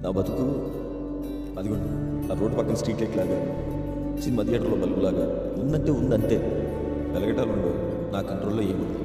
నా బతుకు అదిగోండి ఆ రోడ్డు పక్కన స్ట్రీట్ లైట్ లాగా సినిమా థియేటర్లో బల్బులాగా ఉందంటే ఉందంటే వెలగటాలు నా కంట్రోల్లో ఏముంది.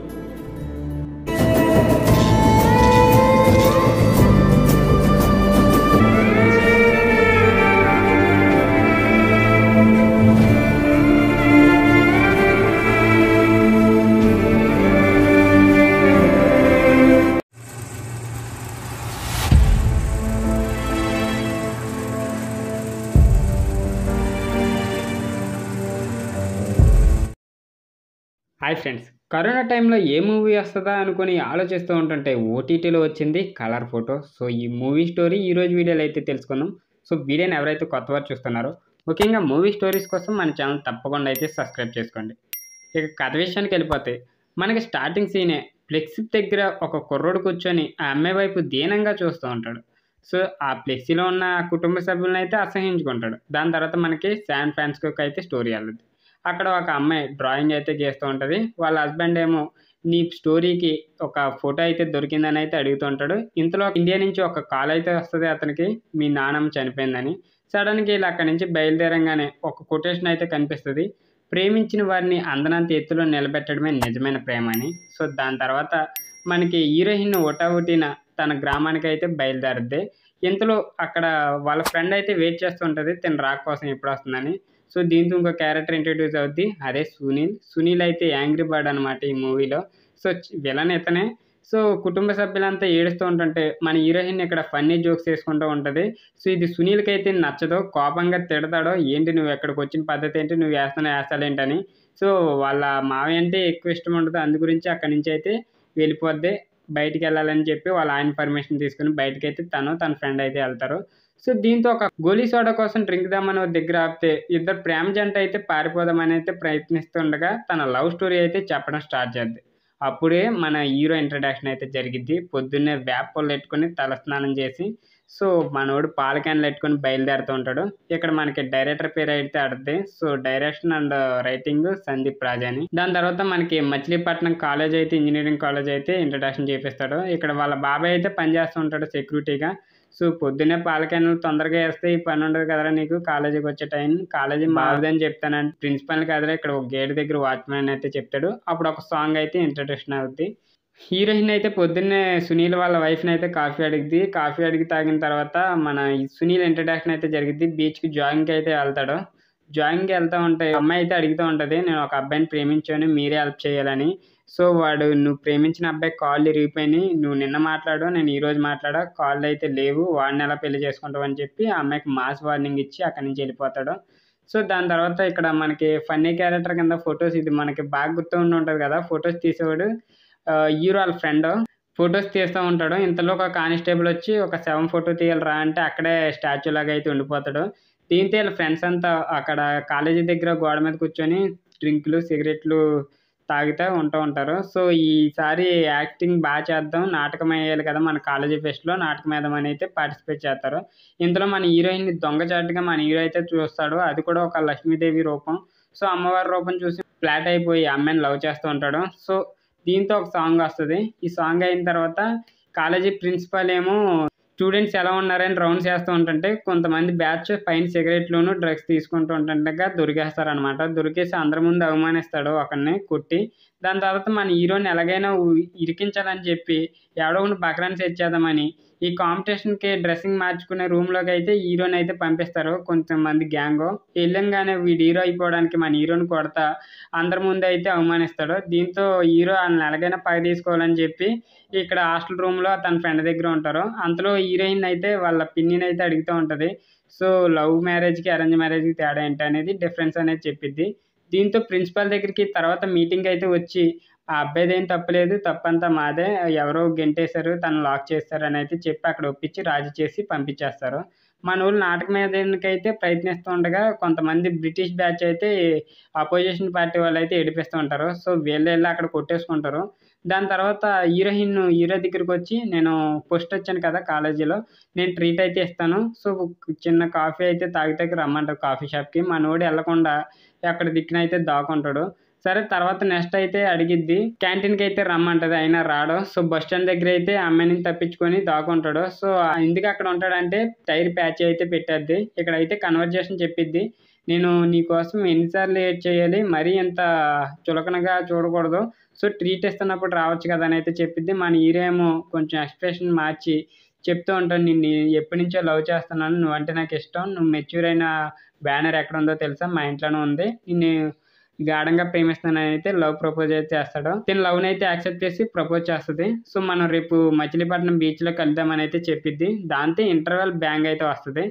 హాయ్ ఫ్రెండ్స్, కరోనా టైంలో ఏ మూవీ వస్తుందా అనుకుని ఆలోచిస్తూ ఉంటుంటే ఓటీటీలో వచ్చింది కలర్ ఫోటో. సో ఈ మూవీ స్టోరీ ఈరోజు వీడియోలో అయితే తెలుసుకుందాం. సో వీడియోని ఎవరైతే కొత్త వారు చూస్తున్నారో ముఖ్యంగా మూవీ స్టోరీస్ కోసం మన ఛానల్ తప్పకుండా అయితే సబ్స్క్రైబ్ చేసుకోండి. ఇక కథ విషయానికి వెళ్ళిపోతే మనకి స్టార్టింగ్ సీనే ఫ్లెక్సీ దగ్గర ఒక కుర్రోడు కూర్చొని ఆ అమ్మాయి వైపు దీనంగా చూస్తూ ఉంటాడు. సో ఆ ఫ్లెక్సీలో ఉన్న కుటుంబ సభ్యులను అయితే అసహించుకుంటాడు. దాని తర్వాత మనకి శాన్ ఫ్రాన్సిస్కోకి అయితే స్టోరీ వెళ్ళదు. అక్కడ ఒక అమ్మాయి డ్రాయింగ్ అయితే గీస్తూ ఉంటుంది. వాళ్ళ హస్బెండ్ ఏమో నీ స్టోరీకి ఒక ఫోటో అయితే దొరికిందని అయితే అడుగుతూ ఉంటాడు. ఇంతలో ఇండియా నుంచి ఒక కాల్ అయితే వస్తుంది అతనికి, మీ నాన్నమ్మ చనిపోయిందని. సడన్గా ఇలా అక్కడి నుంచి బయలుదేరంగానే ఒక కొటేషన్ అయితే కనిపిస్తుంది, ప్రేమించిన వారిని అందనంత ఎత్తులో నిలబెట్టడమే నిజమైన ప్రేమ అని. సో దాని తర్వాత మనకి హీరోయిన్ ఒటావుటిన తన గ్రామానికి అయితే బయలుదేరుద్ది. ఇంతలో అక్కడ వాళ్ళ ఫ్రెండ్ అయితే వెయిట్ చేస్తుంటుంది తన రాక కోసం ఎప్పుడు వస్తుందని. సో దీంతో ఇంకో క్యారెక్టర్ ఇంట్రడ్యూస్ అవుద్ది, అదే సునీల్ అయితే యాంగ్రీ బర్డ్ అనమాట ఈ మూవీలో. సో విలన్ ఇతనే. సో కుటుంబ సభ్యులంతా ఏడుస్తూ ఉంటుంటే మన హీరోయిన్ ఇక్కడ ఫన్నీ జోక్స్ వేసుకుంటూ ఉంటుంది. సో ఇది సునీల్కి అయితే నచ్చదో, కోపంగా తిడతాడో, ఏంటి నువ్వు ఎక్కడికి వచ్చిన పద్ధతి ఏంటి, నువ్వు వేస్తాలు ఏంటని. సో వాళ్ళ మావి అంటే ఎక్కువ ఇష్టం ఉండదు, అందు గురించి అక్కడి నుంచి అయితే వెళ్ళిపోద్ది. బయటికి వెళ్ళాలని చెప్పి వాళ్ళ ఆయన పర్మిషన్ తీసుకుని బయటకి అయితే తన ఫ్రెండ్ అయితే వెళ్తారు. సో దీంతో ఒక గోలీ సోడా కోసం డ్రింక్ దామని దగ్గర ఆపితే ఇద్దరు ప్రేమ జంట అయితే పారిపోదామని అయితే ప్రయత్నిస్తుండగా తన లవ్ స్టోరీ అయితే చెప్పడం స్టార్ట్ చేద్ది. అప్పుడే మన హీరో ఇంట్రడక్షన్ అయితే జరిగిద్ది. పొద్దున్నే వేప పళ్ళు పెట్టుకుని తలస్నానం చేసి సో మనోడు పాల క్యాన్లు పెట్టుకుని బయలుదేరుతూ ఉంటాడు. ఇక్కడ మనకి డైరెక్టర్ పేరు అయితే అడుగుతుంది. So direction and writing Sandeep Raja అని. దాని తర్వాత మనకి మచిలీపట్నం కాలేజ్ అయితే ఇంజనీరింగ్ కాలేజ్ అయితే ఇంట్రడక్షన్ చేపిస్తాడు. ఇక్కడ వాళ్ళ బాబాయ్ అయితే పనిచేస్తూ ఉంటాడు సెక్యూరిటీగా. సో పొద్దున్నే పాల క్యాన్లు తొందరగా వేస్తే ఈ పని ఉండదు కదరా నీకు, కాలేజీకి వచ్చే టైం కాలేజీ బాగుదని చెప్తానని ప్రిన్సిపల్ కదరా ఇక్కడ ఒక గేట్ దగ్గర వాచ్మెన్ అయితే చెప్తాడు. అప్పుడు ఒక సాంగ్ అయితే ఇంట్రడక్షన్ అవుద్ది. హీరోయిన్ అయితే పొద్దున్నే సునీల్ వాళ్ళ వైఫ్ని అయితే కాఫీ అడిగిద్ది. కాఫీ అడిగి తాగిన తర్వాత మన సునీల్ ఇంట్రడక్షన్ అయితే జరిగిద్ది. బీచ్కి జాగింగ్కి అయితే వెళ్తాడు. జాగింగ్కి వెళ్తూ ఉంటే అమ్మాయి అయితే అడుగుతూ ఉంటుంది, నేను ఒక అబ్బాయిని ప్రేమించాను, మీరే హెల్ప్ చేయాలని. సో వాడు, నువ్వు ప్రేమించిన అబ్బాయి కాళ్ళు ఇరిగిపోయినాయి, నువ్వు నిన్న మాట్లాడు, నేను ఈరోజు మాట్లాడా, కాళ్ళు అయితే లేవు, వాడిని ఎలా పెళ్లి చేసుకుంటావు అని చెప్పి ఆ అమ్మాయికి మాస్ వార్నింగ్ ఇచ్చి అక్కడి నుంచి వెళ్ళిపోతాడు. సో దాని తర్వాత ఇక్కడ మనకి ఫన్నీ క్యారెక్టర్ కింద ఫొటోస్, ఇది మనకి బాగా గుర్తు ఉంటుంది కదా, ఫొటోస్ తీసేవాడు హీరో వాళ్ళ ఫ్రెండ్ ఫొటోస్ తీస్తూ ఉంటాడు. ఇంతలో ఒక కానిస్టేబుల్ వచ్చి ఒక 7 ఫోటో తీయాలరా అంటే అక్కడే స్టాచ్యూ లాగా అయితే ఉండిపోతాడు. దీంతో వీళ్ళ ఫ్రెండ్స్ అంతా అక్కడ కాలేజీ దగ్గర గోడ మీద కూర్చొని డ్రింకులు సిగరెట్లు తాగుతూ ఉంటారు. సో ఈసారి యాక్టింగ్ బాగా చేద్దాం, నాటకం వేయాలి కదా మన కాలేజీ ఫెస్ట్లో, నాటకం వేద్దామని అయితే పార్టిసిపేట్ చేస్తారు. ఇందులో మన హీరోయిన్ దొంగచాటుగా మన హీరో అయితే చూస్తాడు. అది కూడా ఒక లక్ష్మీదేవి రూపం. సో అమ్మవారి రూపం చూసి ఫ్లాట్ అయిపోయి అమ్మాయిని లవ్ చేస్తూ ఉంటాడు. సో దీంతో ఒక సాంగ్ వస్తుంది. ఈ సాంగ్ అయిన తర్వాత కాలేజీ ప్రిన్సిపల్ ఏమో స్టూడెంట్స్ ఎలా ఉన్నారని రౌండ్స్ చేస్తూ ఉంటుంటే కొంతమంది బ్యాచ్ పైన సిగరెట్లోను డ్రగ్స్ తీసుకుంటూ ఉంటుండగా దొరికేస్తారనమాట. దొరికేసి అందరి ముందు అవమానిస్తాడు ఒకరిని కొట్టి. దాని తర్వాత మన హీరోని ఎలాగైనా ఇరికించాలని చెప్పి ఎవడో ఒకటి బకరాన్ని సెట్ చేద్దామని ఈ కాంపిటీషన్కి డ్రెస్సింగ్ మార్చుకునే రూమ్లోకి అయితే హీరోని అయితే పంపిస్తారు కొంతమంది గ్యాంగ్. వెళ్ళంగానే వీడు హీరో అయిపోవడానికి మన హీరోని కొడతా అందరి ముందు అయితే అవమానిస్తాడు. దీంతో హీరో వాళ్ళని ఎలాగైనా పగ తీసుకోవాలని చెప్పి ఇక్కడ హాస్టల్ రూమ్లో తన ఫ్రెండ్ దగ్గర ఉంటారు. అంతలో హీరోయిన్ అయితే వాళ్ళ పిన్నిని అయితే అడుగుతూ ఉంటుంది, సో లవ్ మ్యారేజ్కి అరేంజ్ మ్యారేజ్కి తేడా ఏంటి అనేది డిఫరెన్స్ అనేది చెప్పిద్ది. దీంతో ప్రిన్సిపల్ దగ్గరికి తర్వాత మీటింగ్ అయితే వచ్చి ఆ అబ్బాయిదేం తప్పలేదు, తప్పంతా మాదే, ఎవరో గెంటేశారు, తను లాక్ చేస్తారు అని అయితే చెప్పి అక్కడ ఒప్పించి రాజీ చేసి పంపించేస్తారు. మన ఊళ్ళు నాటకం మీదకైతే ప్రయత్నిస్తూ ఉండగా కొంతమంది బ్రిటిష్ బ్యాచ్ అయితే అపోజిషన్ పార్టీ వాళ్ళు అయితే ఏడిపిస్తూ ఉంటారు. సో వీళ్ళు వెళ్ళి అక్కడ కొట్టేసుకుంటారు. దాని తర్వాత హీరో దగ్గరికి వచ్చి, నేను ఫస్ట్ వచ్చాను కదా కాలేజీలో, నేను ట్రీట్ అయితే ఇస్తాను, సో చిన్న కాఫీ అయితే తాగితే రమ్మంటారు కాఫీ షాప్కి. మనోడు వెళ్ళకుండా అక్కడ దిక్కున అయితే దాక్కుంటాడు. సరే తర్వాత నెక్స్ట్ అయితే అడిగిద్ది, క్యాంటీన్కి అయితే రమ్మంటది, అయినా రాడు. సో బస్ స్టాండ్ దగ్గర అయితే ఆ అమ్మాయిని తప్పించుకొని దాక్కుంటాడు. సో ఎందుకు అక్కడ ఉంటాడంటే టైర్ ప్యాచ్ అయితే పెట్టేద్ది. ఇక్కడ అయితే కన్వర్జేషన్ చెప్పిద్ది, నేను నీకోసం ఎన్నిసార్లు వెయిట్ చేయాలి, మరీ ఇంత చులకనగా చూడకూడదు, సో ట్రీట్ ఇస్తున్నప్పుడు రావచ్చు కదా అని అయితే చెప్పిద్ది. మన హీరో ఏమో కొంచెం ఎక్స్ప్రెషన్ మార్చి చెప్తూ ఉంటాను, నిన్ను ఎప్పటి నుంచో లవ్ చేస్తున్నాను, నువ్వంటే నాకు ఇష్టం, నువ్వు మెచ్యూర్ అయిన బ్యానర్ ఎక్కడ ఉందో తెలుసా, మా ఇంట్లోనే ఉంది, నిన్ను గాఢంగా ప్రేమిస్తున్నానని అయితే లవ్ ప్రపోజ్ అయితే చేస్తాడు. తను లవ్ని అయితే యాక్సెప్ట్ చేసి ప్రపోజ్ చేస్తుంది. సో మనం రేపు మచిలీపట్నం బీచ్లో కలుద్దామని అయితే చెప్పిద్ది. దాంతో ఇంటర్వెల్ బ్యాంగ్ అయితే వస్తుంది.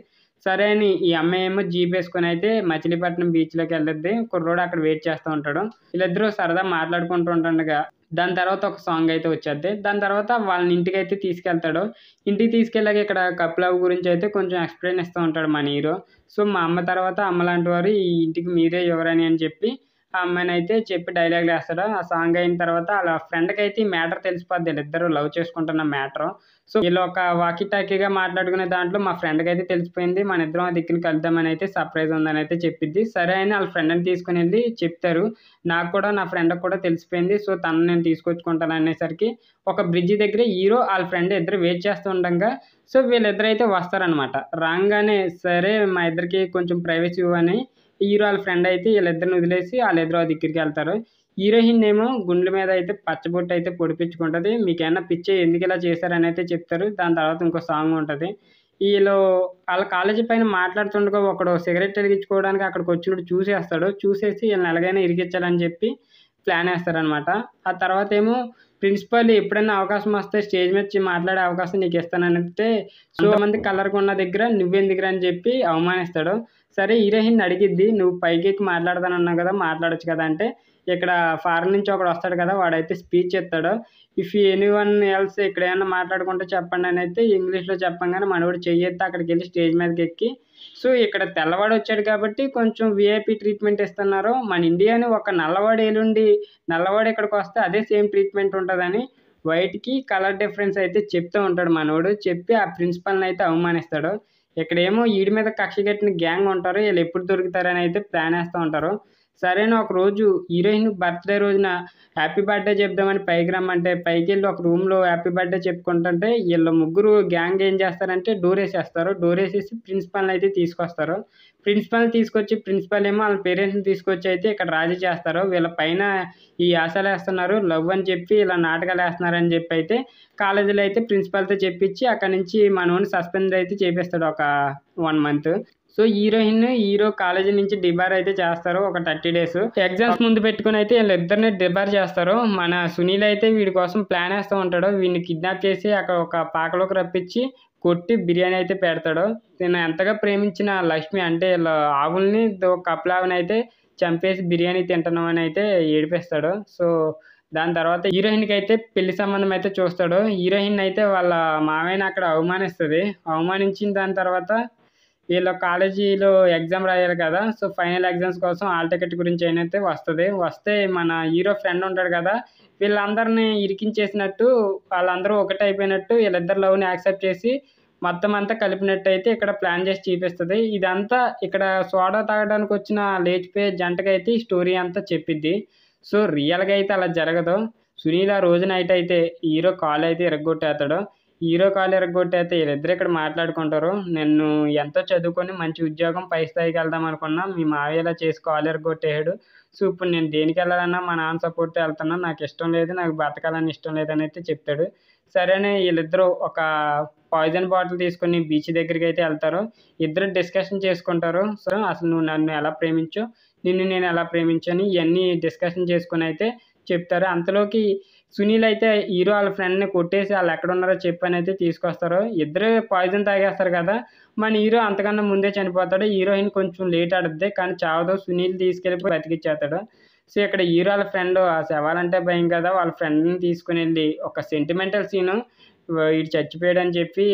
సరే అని ఈ అమ్మాయి ఏమో జీప్ వేసుకొని అయితే మచిలీపట్నం బీచ్లోకి వెళ్ళొద్ది. కుర్రోడు అక్కడ వెయిట్ చేస్తూ ఉంటాడు. వీళ్ళిద్దరూ సరదా మాట్లాడుకుంటూ ఉంటుండగా దాని తర్వాత ఒక సాంగ్ అయితే వచ్చేద్ది. దాని తర్వాత వాళ్ళని ఇంటికి అయితే తీసుకెళ్తాడు. ఇంటికి తీసుకెళ్ళాక ఇక్కడ కపుల్ లవ్ గురించి అయితే కొంచెం ఎక్స్ప్లెయిన్ ఇస్తూ ఉంటాడు మన హీరో. సో మా అమ్మ తర్వాత అమ్మ లాంటి వారు ఈ ఇంటికి మీరే ఎవరని అని చెప్పి ఆ అమ్మాయిని అయితే చెప్పి డైలాగ్ వేస్తాడు. ఆ సాంగ్ అయిన తర్వాత వాళ్ళ ఫ్రెండ్కి అయితే ఈ మ్యాటర్ తెలిసిపోద్ది, వీళ్ళిద్దరూ లవ్ చేసుకుంటున్న మ్యాటర్. సో వీళ్ళు ఒక వాకీ టాకీగా మాట్లాడుకునే దాంట్లో మా ఫ్రెండ్కి అయితే తెలిసిపోయింది, మన ఇద్దరం ఆ దిక్కుని కలుద్దామని అయితే సర్ప్రైజ్ ఉందని అయితే చెప్పిద్ది. సరే అని వాళ్ళ ఫ్రెండ్ని తీసుకుని వెళ్ళి చెప్తారు, నాకు కూడా నా ఫ్రెండ్కి కూడా తెలిసిపోయింది, సో తను నేను తీసుకొచ్చుకుంటాను అనేసరికి ఒక బ్రిడ్జి దగ్గర హీరో వాళ్ళ ఫ్రెండ్ ఇద్దరు వెయిట్ చేస్తూ ఉండగా సో వీళ్ళిద్దరు అయితే వస్తారనమాట. రాగానే సరే మా ఇద్దరికి కొంచెం ప్రైవసీ ఇవ్వని హీరో వాళ్ళ ఫ్రెండ్ అయితే వీళ్ళిద్దరిని వదిలేసి వాళ్ళిద్దరు ఆ దగ్గరికి వెళ్తారు. హీరోయిన్ ఏమో గుండెల మీద అయితే పచ్చబొట్టు అయితే పొడిపించుకుంటుంది. మీకేమన్నా పిచ్చే ఎందుకు ఇలా చేశారని అయితే చెప్తారు. దాని తర్వాత ఇంకో సాంగ్ ఉంటుంది. వీళ్ళు వాళ్ళ కాలేజీ పైన మాట్లాడుతుండగా ఒకడు సిగరెట్ వెలిగించుకోవడానికి అక్కడికి వచ్చినప్పుడు చూసేస్తాడు. చూసేసి వీళ్ళని ఎలాగైనా ఇరికించాలని చెప్పి ప్లాన్ వేస్తారనమాట. ఆ తర్వాత ఏమో ప్రిన్సిపల్ ఎప్పుడైనా అవకాశం వస్తే స్టేజ్ మీద మాట్లాడే అవకాశం నీకు ఇస్తానంటే సో మంది కలర్గా ఉన్న దగ్గర నువ్వెందుకురా అని చెప్పి అవమానిస్తాడు. సరే హీరోయిన్ అడిగిద్ది, నువ్వు పైకి ఎక్కి మాట్లాడతానన్నావు కదా, మాట్లాడొచ్చు కదా అంటే ఇక్కడ ఫారెన్ నుంచి ఒకడు వస్తాడు కదా, వాడైతే స్పీచ్ ఇస్తాడు. ఇఫ్ ఎనీ వన్ ఎల్స్ ఇక్కడ ఏమన్నా మాట్లాడుకుంటే చెప్పండి అని అయితే ఇంగ్లీష్లో చెప్పంగానే మనవాడు చెయ్యెత్తి అక్కడికి వెళ్ళి స్టేజ్ మీదకి ఎక్కి సో ఇక్కడ తెల్లవాడు వచ్చాడు కాబట్టి కొంచెం విఐపి ట్రీట్మెంట్ ఇస్తున్నారు, మన ఇండియాని ఒక నల్లవాడు ఏలుండి నల్లవాడు ఇక్కడికి వస్తే అదే సేమ్ ట్రీట్మెంట్ ఉంటుందని వైట్కి కలర్ డిఫరెన్స్ అయితే చెప్తూ ఉంటాడు మనోడు. చెప్పి ఆ ప్రిన్సిపల్ని అయితే అవమానిస్తాడు. ఇక్కడేమో వీడి మీద కక్ష కట్టిన గ్యాంగ్ ఉంటారు, వీళ్ళు ఎప్పుడు దొరుకుతారని అయితే ప్లాన్ వేస్తూ ఉంటారు. సరేనా ఒక రోజు హీరోయిన్ బర్త్డే రోజున హ్యాపీ బర్త్డే చెప్దామని పైకి రమ్మంటే పైకి వెళ్ళి ఒక రూమ్లో హ్యాపీ బర్త్డే చెప్పుకుంటుంటే వీళ్ళు ముగ్గురు గ్యాంగ్ ఏం చేస్తారంటే డోర్ వేసేస్తారు. డోర్ వేసేసి ప్రిన్సిపల్ని అయితే తీసుకొస్తారు. ప్రిన్సిపల్ని తీసుకొచ్చి ప్రిన్సిపల్ ఏమో వాళ్ళ పేరెంట్స్ని తీసుకొచ్చి అయితే ఇక్కడ రాజీ చేస్తారు. వీళ్ళ పైన ఈ ఆశలు వేస్తున్నారు, లవ్ అని చెప్పి ఇలా నాటకాలు వేస్తున్నారని చెప్పి అయితే కాలేజీలో అయితే ప్రిన్సిపల్తో చెప్పించి అక్కడ నుంచి మనోని సస్పెండ్ అయితే చేపిస్తాడు ఒక 1 month. So heroine hero college నుంచి డిబార్ అయితే చేస్తారు ఒక 30 days. ఎగ్జామ్స్ ముందు పెట్టుకుని అయితే వీళ్ళిద్దరిని డిబార్ చేస్తారు. మన సునీల్ అయితే వీడి కోసం ప్లాన్ వేస్తూ ఉంటాడు. వీడిని కిడ్నాప్ చేసి అక్కడ ఒక పాకలోకి రప్పించి కొట్టి బిర్యానీ అయితే పెడతాడు. నేను ఎంతగా ప్రేమించిన లక్ష్మి అంటే ఆవుల్ని కప్లావిని అయితే చంపేసి బిర్యానీ తింటున్నామని అయితే ఏడిపిస్తాడు. సో దాని తర్వాత హీరోయిన్కి అయితే పెళ్లి సంబంధం అయితే చూస్తాడు. హీరోయిన్ అయితే వాళ్ళ మామయ్యని అక్కడ అవమానిస్తుంది. అవమానించిన దాని తర్వాత వీళ్ళు కాలేజీలో ఎగ్జామ్ రాయాలి కదా, సో ఫైనల్ ఎగ్జామ్స్ కోసం హాల్ టికెట్ గురించి అయితే వస్తే మన హీరో ఫ్రెండ్ ఉంటాడు కదా, వీళ్ళందరినీ ఇరికించేసినట్టు వాళ్ళందరూ ఒకటే అయిపోయినట్టు వీళ్ళిద్దరు లవ్ని యాక్సెప్ట్ చేసి మొత్తం అంతా కలిపినట్టు అయితే ఇక్కడ ప్లాన్ చేసి చూపిస్తుంది. ఇదంతా ఇక్కడ సోడా తాగడానికి వచ్చిన లేచిపోయే జంటగా అయితే ఈ స్టోరీ అంతా చెప్పిద్ది. సో రియల్గా అయితే అలా జరగదు. సునీల్ ఆ రోజు నైట్ అయితే హీరో కాల్ అయితే ఇరగొట్టేస్తాడు. హీరో కాల్ ఇరగొట్టేస్తే వీళ్ళిద్దరు ఇక్కడ మాట్లాడుకుంటారు. నేను ఎంతో చదువుకొని మంచి ఉద్యోగం పై స్థాయికి వెళ్దాం అనుకున్నా, మీ మావయ్య ఇలా చేసి కాల్ ఇరగొట్టేసాడు. సో ఇప్పుడు నేను దేనికి వెళ్ళాలన్నా మా నాన్న సపోర్ట్ వెళ్తున్నా, నాకు ఇష్టం లేదు, నాకు బతకాలని ఇష్టం లేదని అయితే చెప్తాడు. సరేనే వీళ్ళిద్దరూ ఒక పాయిజన్ బాటిల్ తీసుకొని బీచ్ దగ్గరికి అయితే వెళ్తారు. ఇద్దరు డిస్కషన్ చేసుకుంటారు. సో అసలు నువ్వు నన్ను ఎలా ప్రేమించు, నిన్ను నేను ఎలా ప్రేమించని ఇవన్నీ డిస్కషన్ చేసుకుని అయితే చెప్తారు. అంతలోకి సునీల్ అయితే హీరో వాళ్ళ ఫ్రెండ్ని కొట్టేసి వాళ్ళు ఎక్కడ ఉన్నారో చెప్పని అయితే తీసుకొస్తారు. ఇద్దరు పాయిజన్ తాగేస్తారు కదా, మన హీరో అంతకన్నా ముందే చనిపోతాడు. హీరోయిన్ కొంచెం లేట్ ఆడుద్ది కానీ చావదు. సునీల్ తీసుకెళ్ళిపోయి బతికిచ్చేస్తాడు. సో ఇక్కడ హీరో వాళ్ళ ఫ్రెండ్ ఆ శవాలంటే భయం కదా, వాళ్ళ ఫ్రెండ్ని తీసుకుని వెళ్ళి ఒక సెంటిమెంటల్ సీను వీడు చచ్చిపోయాడు అని చెప్పి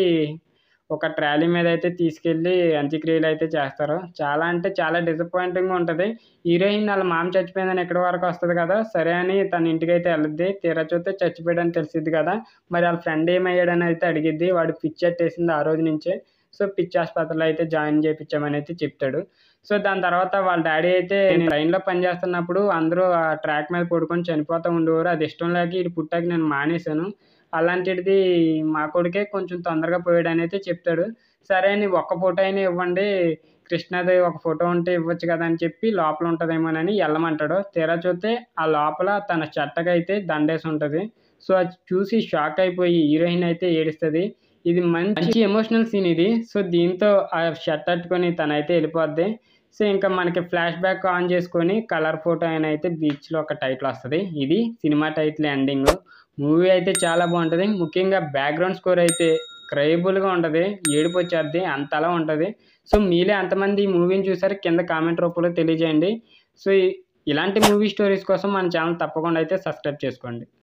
ఒక ట్రాలీ మీద అయితే తీసుకెళ్ళి అంత్యక్రియలు అయితే చేస్తారు. చాలా అంటే చాలా డిసప్పాయింటింగ్గా ఉంటుంది. హీరోయిన్ వాళ్ళ మామ చచ్చిపోయిందని ఎక్కడి వరకు వస్తుంది కదా, సరే అని తన ఇంటికి అయితే వెళ్ళద్ది. తీరా చూస్తే చచ్చిపోయాడని తెలిసిద్ది కదా, మరి వాళ్ళ ఫ్రెండ్ ఏమయ్యాడని అయితే అడిగిద్ది. వాడు పిచ్చెట్టేసింది ఆ రోజు నుంచే. సో పిచ్చి ఆసుపత్రిలో అయితే జాయిన్ చేయించామని అయితే చెప్తాడు. సో దాని తర్వాత వాళ్ళ డాడీ అయితే నేను ట్రైన్‌లో పనిచేస్తున్నప్పుడు అందరూ ఆ ట్రాక్ మీద పడుకొని చనిపోతూ ఉండేవారు. అది ఇష్టం లేక ఈడు పుట్టాక నేను మానేశాను. అలాంటిది మా కొడుకే కొంచెం తొందరగా పోయాడని అయితే చెప్తాడు. సరే అని ఒక్క ఫోటో అయినా ఇవ్వండి, కృష్ణది ఒక ఫోటో ఉంటే ఇవ్వచ్చు కదా అని చెప్పి లోపల ఉంటదేమోనని ఎళ్ళమంటాడు. తీరా చూస్తే ఆ లోపల తన షర్ట్‌కైతే దండేసి ఉంటది. సో అది చూసి షాక్ అయిపోయి హీరోయిన్ అయితే ఏడుస్తది. ఇది మంచి ఎమోషనల్ సీన్ ఇది. సో దీంతో ఆ షర్ట్ పట్టుకొని తనైతే ఎళ్ళిపోద్ది. సో ఇంకా మనకి ఫ్లాష్ బ్యాక్ ఆన్ చేసుకొని కలర్ ఫోటో అని అయితే బీచ్‌లో ఒక టైటిల్ వస్తది. ఇది సినిమా టైటిల్ ఎండింగు. మూవీ అయితే చాలా బావుంటది. ముఖ్యంగా బ్యాక్‌గ్రౌండ్ స్కోర్ అయితే క్రేయబుల్‌గా ఉంటది. ఏడుపొచ్చేద్ది అంతలా ఉంటది. సో మీలో ఎంతమంది ఈ మూవీని చూసారో కింద కామెంట్ రూపంలో తెలియజేయండి. సో ఇలాంటి మూవీ స్టోరీస్ కోసం మన ఛానల్ తప్పకుండా అయితే సబ్స్క్రైబ్ చేసుకోండి.